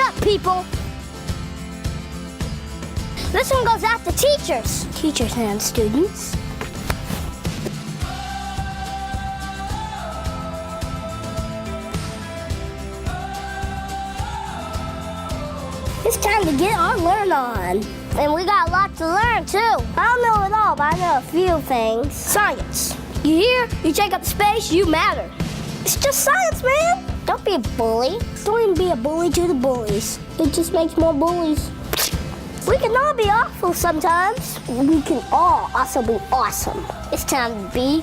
up, people. This one goes out to teachers. Teachers and students. It's time to get our learn on. And we got a lot to learn, too. I don't know it all, but I know a few things. Science. You hear? You take up space, you matter. It's just science, man. Don't be a bully. Don't even be a bully to the bullies. It just makes more bullies. We can all be awful sometimes. We can all also be awesome. It's time to be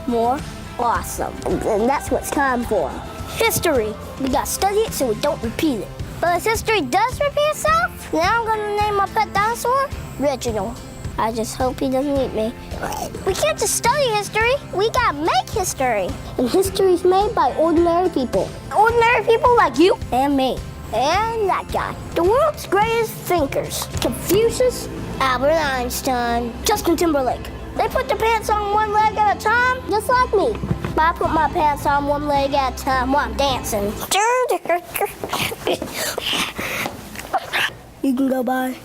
more awesome. And that's what it's time for. History. We gotta study it so we don't repeat it. But if history does repeat itself, then I'm gonna name my pet dinosaur Reginald. I just hope he doesn't eat me. We can't just study history. We gotta make history. And history's made by ordinary people. Ordinary people like you and me. And that guy. The world's greatest thinkers. Confucius, Albert Einstein, Justin Timberlake. They put their pants on one leg at a time, just like me. But I put my pants on one leg at a time while I'm dancing. You can go by.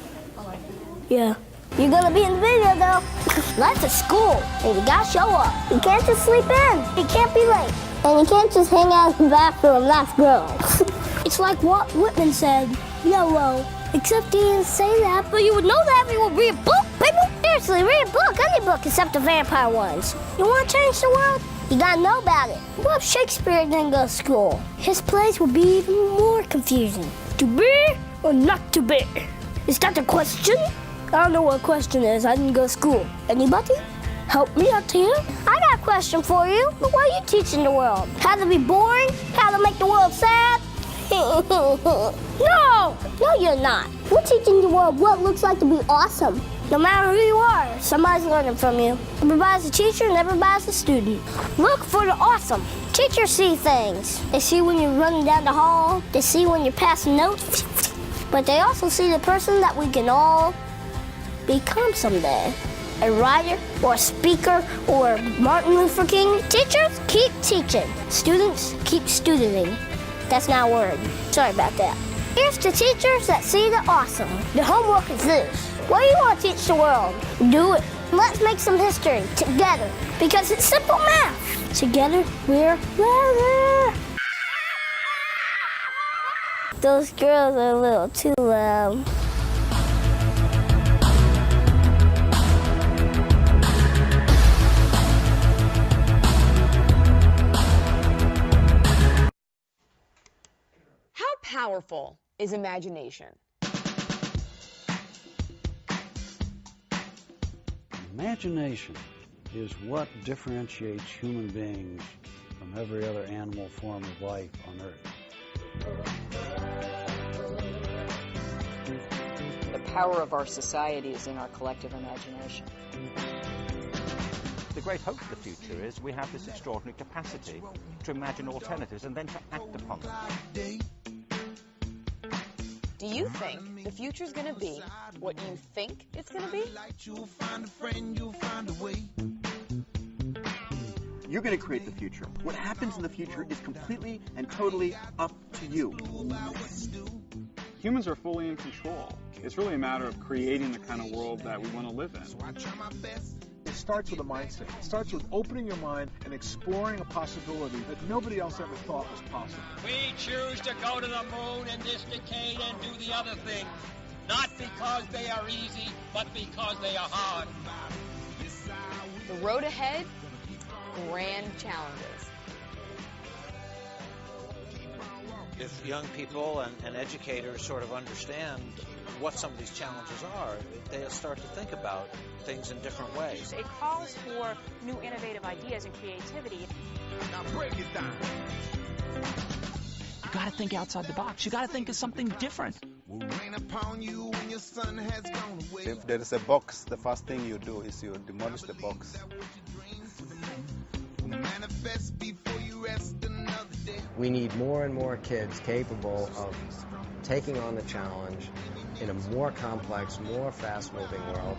Yeah. You're gonna be in the video though. Life's a school, and you gotta show up. You can't just sleep in. You can't be late. And you can't just hang out in the bathroom, that's girls. It's like what Whitman said, YOLO. Except he didn't say that, but you would know that if you would read a book, people. Seriously, read a book, any book except the vampire ones. You wanna change the world? You gotta know about it. What if Shakespeare didn't go to school? His plays would be even more confusing. To be or not to be? Is that the question? I don't know what a question is. I didn't go to school. Anybody? Help me out here. I got a question for you. What are you teaching the world? How to be boring? How to make the world sad? No, you're not. We're teaching the world what it looks like to be awesome. No matter who you are, somebody's learning from you. Everybody's a teacher and everybody's a student. Look for the awesome. Teachers see things. They see when you're running down the hall. They see when you're passing notes. But they also see the person that we can all become someday. A writer or a speaker or Martin Luther King. Teachers, keep teaching. Students, keep studenting. That's not a word. Sorry about that. Here's to teachers that see the awesome. The homework is this. What do you want to teach the world? Do it. Let's make some history together because it's simple math. Together, we're better. Those girls are a little too loud. How powerful is imagination? Imagination is what differentiates human beings from every other animal form of life on Earth. The power of our society is in our collective imagination. The great hope for the future is we have this extraordinary capacity to imagine alternatives and then to act upon them. Do you think the future's going to be what you think it's going to be? You're going to create the future. What happens in the future is completely and totally up to you. Humans are fully in control. It's really a matter of creating the kind of world that we want to live in. It starts with a mindset. It starts with opening your mind and exploring a possibility that nobody else ever thought was possible. We choose to go to the moon in this decade and do the other things, not because they are easy, but because they are hard. The road ahead, grand challenges. If young people and educators sort of understand what some of these challenges are, they'll start to think about things in different ways. It calls for new innovative ideas and creativity. Now break it down. You gotta think outside the box. You gotta think of something different. If there is a box, the first thing you do is you demolish the box. We need more and more kids capable of taking on the challenge in a more complex, more fast-moving world.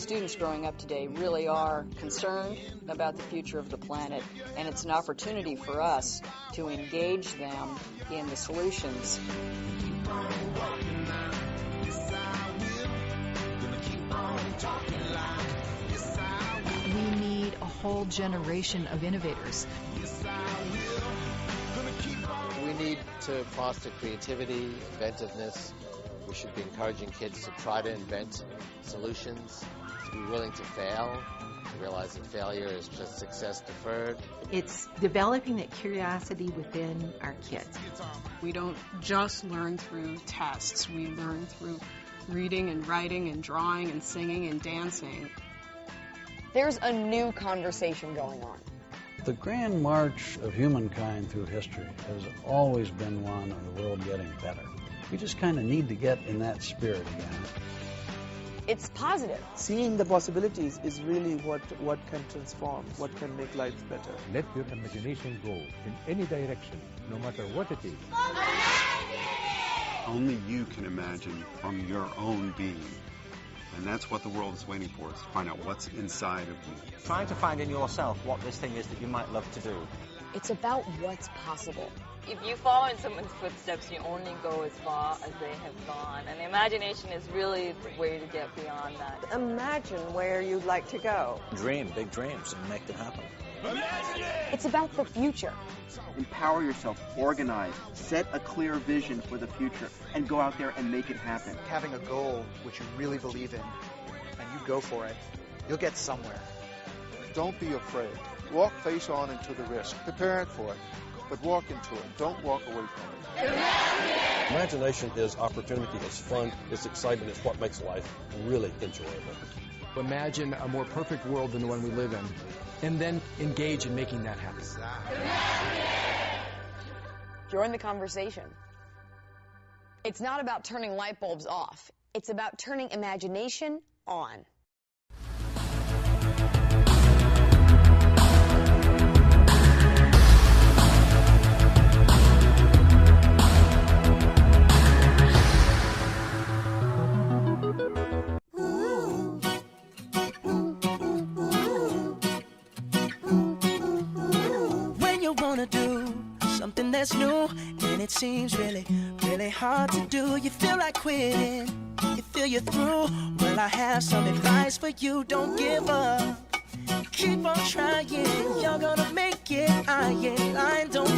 students growing up today really are concerned about the future of the planet, and it's an opportunity for us to engage them in the solutions. We need a whole generation of innovators. We need to foster creativity, inventiveness. We should be encouraging kids to try to invent solutions, to be willing to fail, to realize that failure is just success deferred. It's developing that curiosity within our kids. We don't just learn through tests. We learn through reading and writing and drawing and singing and dancing. There's a new conversation going on. The grand march of humankind through history has always been one of the world getting better. We just kind of need to get in that spirit again. It's positive. Seeing the possibilities is really what can transform, what can make life better. Let your imagination go in any direction, no matter what it is. Only you can imagine from your own being. And that's what the world is waiting for, is to find out what's inside of you. Trying to find in yourself what this thing is that you might love to do. It's about what's possible. If you follow in someone's footsteps, you only go as far as they have gone. And imagination is really the way to get beyond that. Imagine where you'd like to go. Dream big dreams and make them happen. It's about the future. Empower yourself, organize, set a clear vision for the future, and go out there and make it happen. Having a goal which you really believe in, and you go for it, you'll get somewhere. Don't be afraid. Walk face on into the risk. Prepare for it, but walk into it. Don't walk away from it. Imagination is opportunity, it's fun, it's excitement, it's what makes life really enjoyable. Imagine a more perfect world than the one we live in, and then engage in making that happen. Join the conversation. It's not about turning light bulbs off. It's about turning imagination on. Something that's new, and it seems really, really hard to do. You feel like quitting, you feel you're through. Well, I have some advice for you. Don't give up, keep on trying. You're gonna make it, I ain't lying. Don't